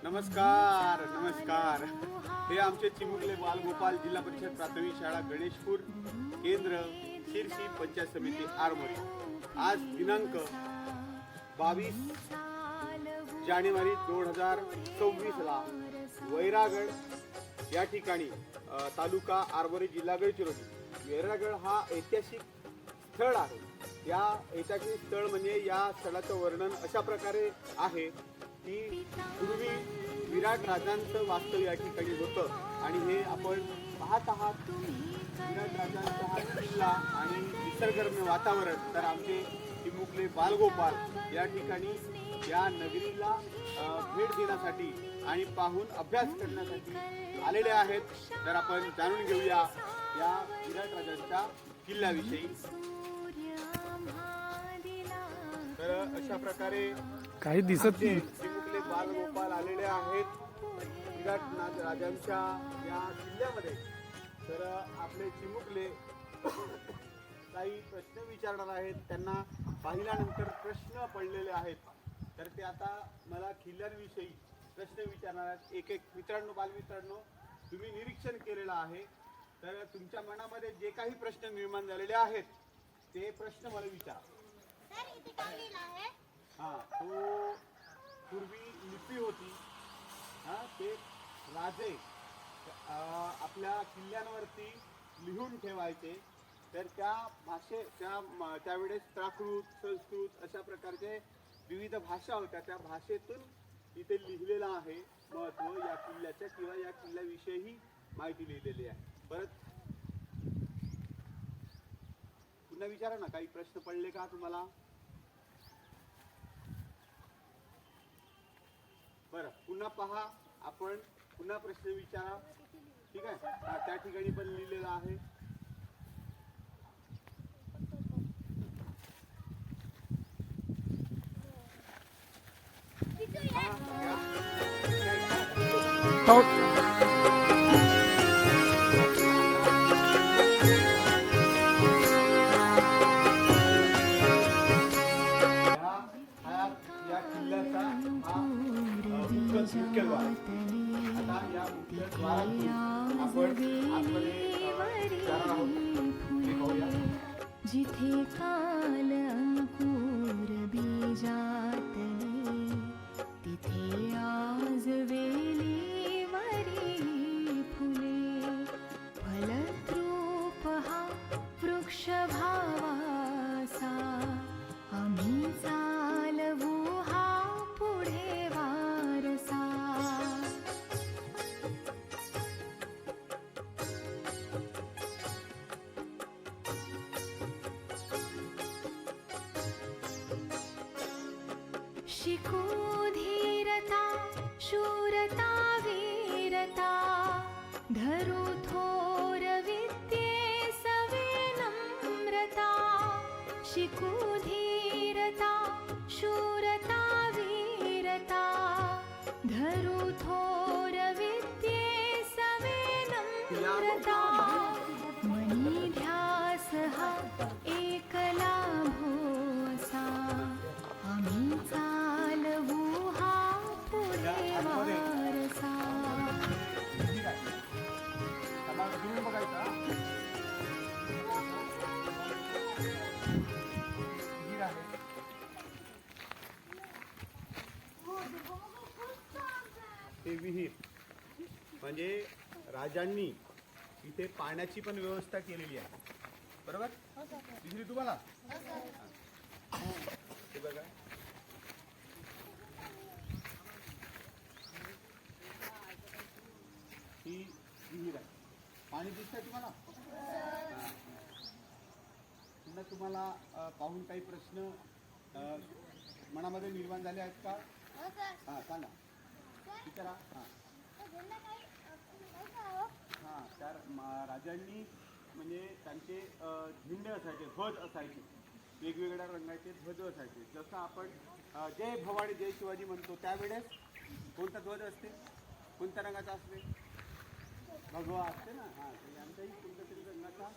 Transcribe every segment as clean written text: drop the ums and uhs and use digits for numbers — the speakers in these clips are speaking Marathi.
नमस्कार नमस्कार. हे आमचे चिमुकले बालगोपाल जिल्हा परिषद प्राथमिक शाळा गणेशपूर केंद्र शिरसी पंचायत समिती आरमोरी. आज दिनांक 22 जानेवारी 2026 ला वैरागड या ठिकाणी तालुका आरमोरी जिल्हा गडचिरोली. वैरागड हा ऐतिहासिक स्थळ आहे. या ऐतिहासिक स्थळ म्हणजे या स्थळाचं वर्णन अशा प्रकारे आहे की पूर्वी विराट राजांचं वास्तव्य या ठिकाणी होतं आणि हे आपण पाहत आहात. विराट राजांचा हा किल्ला आणि निसर्गरम्य वातावरण. तर आमचे चिमुकले बालगोपाल या ठिकाणी या नगरीला भेट देण्यासाठी आणि पाहून अभ्यास करण्यासाठी आलेले आहेत. तर आपण जाणून घेऊया या विराट राजांच्या किल्ल्याविषयी. तर अशा प्रकारे काही दिसत नाही. चिमुकले बालगोपाल आलेले आहेत विराट राजांच्या या किल्ल्यामध्ये. तर आपले चिमुकले काही प्रश्न विचारणार आहेत. त्यांना पाहिल्यानंतर प्रश्न पडलेले आहेत. तर ते आता मला किल्ल्यांविषयी प्रश्न विचारणार आहेत. एक एक मित्रांनो, बालमित्रांनो, तुम्ही निरीक्षण केलेलं आहे. तर तुमच्या मनामध्ये जे काही प्रश्न निर्माण झालेले आहेत ते प्रश्न मला विचारा. हा, तो पूर्वी लिपी होती. हा, ते राजे आपल्या किल्ल्यांवरती लिहून ठेवायचे. तर त्या त्यावेळेस प्राकृत, संस्कृत अशा प्रकारचे विविध भाषा होत्या. त्या भाषेतून इथे लिहिलेलं आहे महत्त्व या किल्ल्याच्या किंवा या किल्ल्याविषयी माहिती लिहिलेली आहे. परत पुन्हा विचारा ना, काही प्रश्न पडले का तुम्हाला? बरं, पुन्हा पहा, आपण पुन्हा प्रश्न विचारा. ठीक आहे. त्या ठिकाणी पण लिहिलेलं आहे. या किल्ल्याचा मुख्य द्वार. आता या मुख्य द्वारातून आपण आतमध्ये जाणार आहोत. जिथे काल अंकुर बीजातले तिथे आज वेली वरी फुले. फलद्रूप हा वृक्ष भावासा आम्ही चालवू हा पुढे वारसा. शिकू धीरता शूरता वीरता धरू थोर विद्ये सवे नम्रता. शिकू धीरता शूरता वीरता धरू थोर विद्ये सवे नम्रता. मनी ध्यास हा एक लाभो असा आम्ही चालवू हा पुढे वारसा. हे विहीर म्हणजे राजांनी इथे पाण्याची पण व्यवस्था केलेली आहे. बरोबर? दिसली तुम्हाला? हे बघा, ही विहीर आहे. पाणी दिसतंय तुम्हाला? पुन्हा तुम्हाला पाहून काही प्रश्न मनामध्ये निर्माण झाले आहेत का? हां, सांगा, विचारा. हां, तर राजांनी म्हणजे त्यांचे झेंडे असायचे, ध्वज असायचे, वेगवेगळ्या रंगाचे ध्वज असायचे. जसं आपण जय भवानी जय शिवाजी म्हणतो त्यावेळेस कोणता ध्वज असते, कोणत्या रंगाचा असते? भगवा असते ना. हां, आमच्याही कोणत्या तरी रंगाचा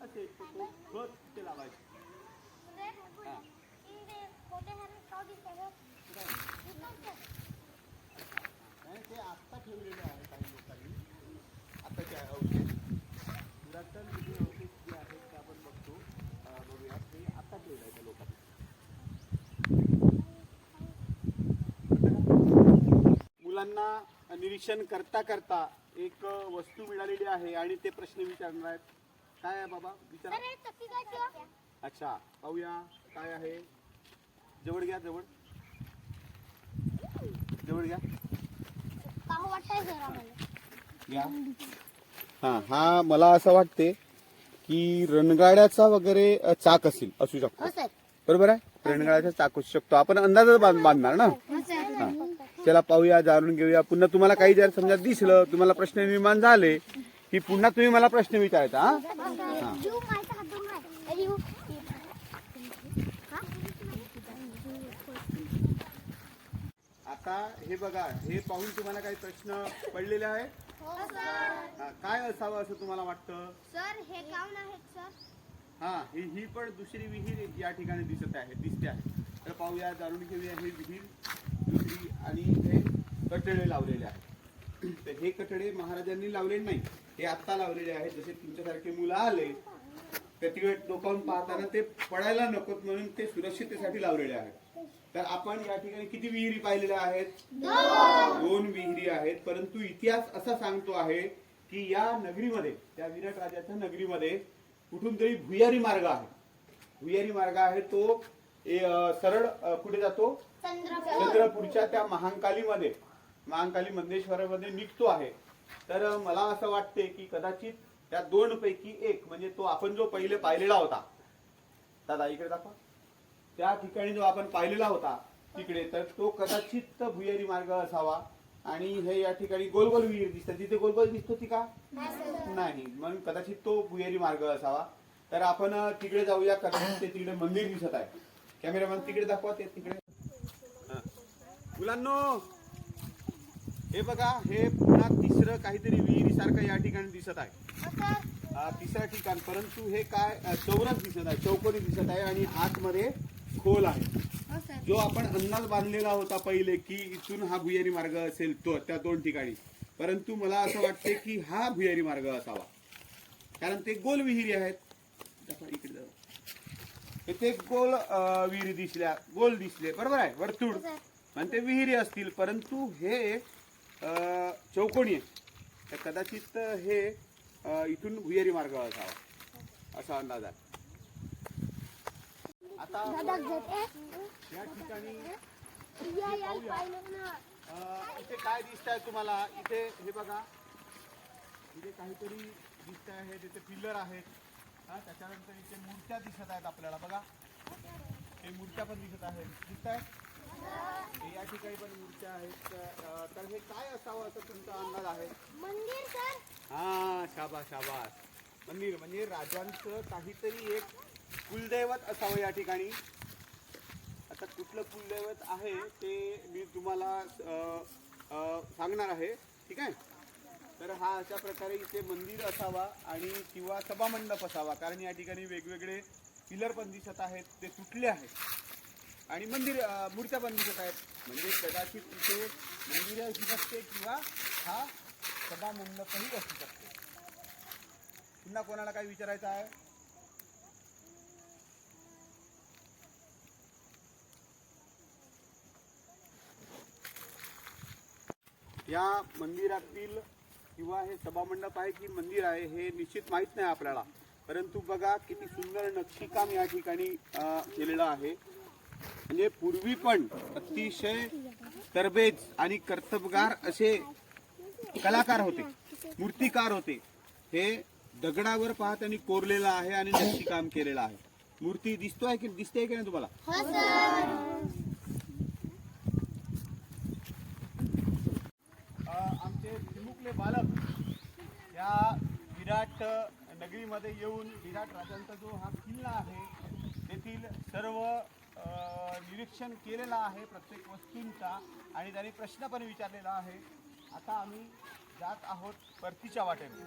असेल तो ध्वज ते लावायचे. हा. नाही, ते आत्ता ठेवलेले आहे काही लोकांनी. आत्ताचे अवशेष पुरातन जुने अवशेष जे आहेत ते आपण बघतो. बघूया ते आत्ता ठेवलं आहे त्या लोकांनी. मुलांना निरीक्षण करता करता एक वस्तू मिळालेली आहे आणि ते प्रश्न विचारणार आहेत. काय आहे बाबा विचारा. अच्छा पाहूया काय आहे. जवळ घ्या, जवळ जवळ घ्या घ्या. हा हा मला असं वाटते की रणगाड्याचा वगैरे चाक असू शकतो. बरोबर आहे, रणगाड्याचा चाक असू शकतो. आपण अंदाजच बांधणार ना. हा चला पाहूया, जाणून घेऊया. पुन्हा तुम्हाला काही जर समजा दिसलं, तुम्हाला प्रश्न निर्माण झाले की पुन्हा तुम्ही मला प्रश्न विचारायचा. हा आता हे बघा, हे पाहून तुम्हाला काही प्रश्न पडलेले आहेत. काय असावं असं तुम्हाला वाटतं? सर हे काऊन आहेत सर? हा ही पण दुसरी विहीर या ठिकाणी दिसते आहे. तर पाहूया, जाणून घेऊया. ही विहीर दुसरी आणि हे कठडे लावलेले आहेत. तर हे कठडे महाराजांनी लावलेले नाही, हे आत्ता लावलेले आहेत. जसे तुमच्यासारखे मुलं आले तर तिकडे डोकावून पाहताना ते पडायला नकोत म्हणून ते सुरक्षिततेसाठी लावलेले आहेत. तर आपण या ठिकाणी किती विहिरी पाहिलेल्या आहेत? 2 विहिरी आहेत. परंतु इतिहास असा सांगतो आहे की या नगरीमध्ये, त्या विराट राजाच्या नगरीमध्ये कुठून तरी भुयारी मार्ग आहे. भुयारी मार्ग आहे तो सरळ कुठे जातो? चंद्रपूरच्या त्या महांकाली मंदेश्वरामध्ये निघतो आहे. तर मला असं वाटते की कदाचित त्या 2 पैकी एक म्हणजे तो आपण जो पहिले पाहिलेला होता, दादा इकडे दाखवा, त्या ठिकाणी जो आपण पाहिलेला होता तिकडे, तर तो कदाचित भुयारी मार्ग असावा. आणि हे या ठिकाणी गोल गोल विहीर दिसतात, तिथे गोल गोल दिसतो ती का? नाही, म्हणून कदाचित तो भुयारी मार्ग असावा. तर आपण तिकडे जाऊया. कदाचित ते तिकडे मंदिर दिसत आहे. कॅमेरामॅन तिकडे दाखवा, ते तिकडे. मुलांनो हे बघा, हे पुन्हा तिसरं काहीतरी विहिरीसारखं या ठिकाणी दिसत आहे. तिसरं ठिकाण, परंतु हे काय चौरस दिसत आहे, चौकोनी दिसत आहे आणि आतमध्ये खोल आहे. जो आपण अंदाज बांधलेला होता पहिले की इथून हा भुयारी मार्ग असेल तो त्या 2 ठिकाणी, परंतु मला असं वाटते की हा भुयारी मार्ग असावा. कारण ते गोल विहिरी आहेत. इकडे जाऊ, इथे गोल विहिरी दिसल्या, गोल दिसले, बरोबर आहे, वर्तुळ, आणि ते विहिरी असतील. परंतु हे चौकोनी आहे. तर कदाचित हे इथून भुयारी मार्ग असावा असा अंदाज आहे. आता या ठिकाणी इथे काय दिसत आहे तुम्हाला? इथे हे बघा, इथे काहीतरी दिसत आहे. तिथे पिल्लर आहेत. त्याच्यानंतर इथे मूर्त्या दिसत आहेत आपल्याला. बघा, हे मूर्त्या पण दिसत आहेत. या ठिकाणी पण मूर्त्या आहेत. तर हे काय असावं असं तुमचा अंदाज आहे? मंदिर सर. हा शाबास शाबास, मंदिर म्हणजे राजांचं काहीतरी एक कुलदैवत असावं या ठिकाणी. आता कुठलं कुलदैवत आहे ते मी तुम्हाला सांगणार आहे, ठीक आहे. तर हा अशा प्रकारे इथे मंदिर असावा आणि किंवा सभामंडप असावा. कारण या ठिकाणी वेगवेगळे पिलर पण दिसत आहेत, ते तुटले आहेत आणि मूर्त्या पण दिसत आहेत. म्हणजे कदाचित इथे मंदिर असू शकते किंवा हा सभामंडपही असू शकते. पुन्हा कोणाला काही विचारायचं आहे? या मंदिरातील किंवा हे सभामंडप आहे की मंदिर आहे हे निश्चित माहीत नाही आपल्याला. परंतु बघा किती सुंदर नक्षीकाम या ठिकाणी केलेलं आहे. म्हणजे पूर्वी पण अतिशय तरबेज आणि कर्तबगार असे कलाकार होते, मूर्तिकार होते. हे दगडावर पाहत आणि कोरलेलं आहे आणि नक्षीकाम केलेलं आहे. मूर्ती दिसते की नाही तुम्हाला? आमचे चिमुकले बालक या विराट नगरीमध्ये येऊन विराट राजांचा जो हा किल्ला आहे तेथील सर्व निरीक्षण केलेलं आहे प्रत्येक वस्तूंचा आणि त्यांनी प्रश्न पण विचारलेला आहे. आता आम्ही जात आहोत परतीच्या वाटेने.